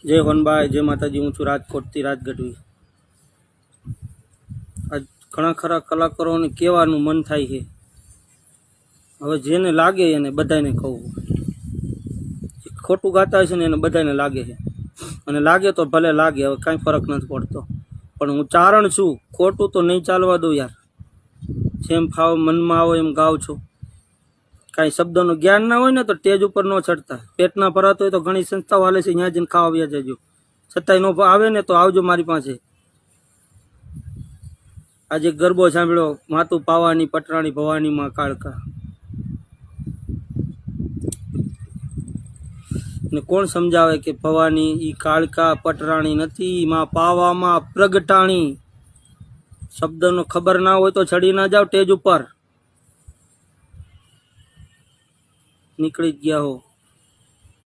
जय होनबाई, जय माताजी। हूँ छू राजकोटथी राजगढ़वी। आज घणा खरा कलाकारोने कहेवानुं मन थाय छे। हवे जेने लागे एने बधाने कहवुं, खोटुं गाता हशे ने एने बधाने लागे छे, अने लागे तो भले लागे, हवे कांई फरक नथी पड़तो। पण हूँ चारण छुं, खोटुं तो नहीं चालवा दઉં यार। जेम फाव मनमा आवे एम गाव छो। कांई शब्दों ज्ञान ना होय ने तो टेज पर न चढ़ता। पेटना भरात होय तो घणी संस्थाओ हाले छे, न्या जईने खावा व्या जजो। छतांय नो आवे ने तो आवजो मारी पासे। आज एक गरबो सांभळ्यो, मातु पावानी पटराणी भवानी मां काळका। ने कोण समजावे के भवानी ई काळका पटराणी नथी, मां पावा मां प्रगटाणी। शब्दों खबर ना होय तो चढ़ी ना जाओ टेज पर, निकली गया हो।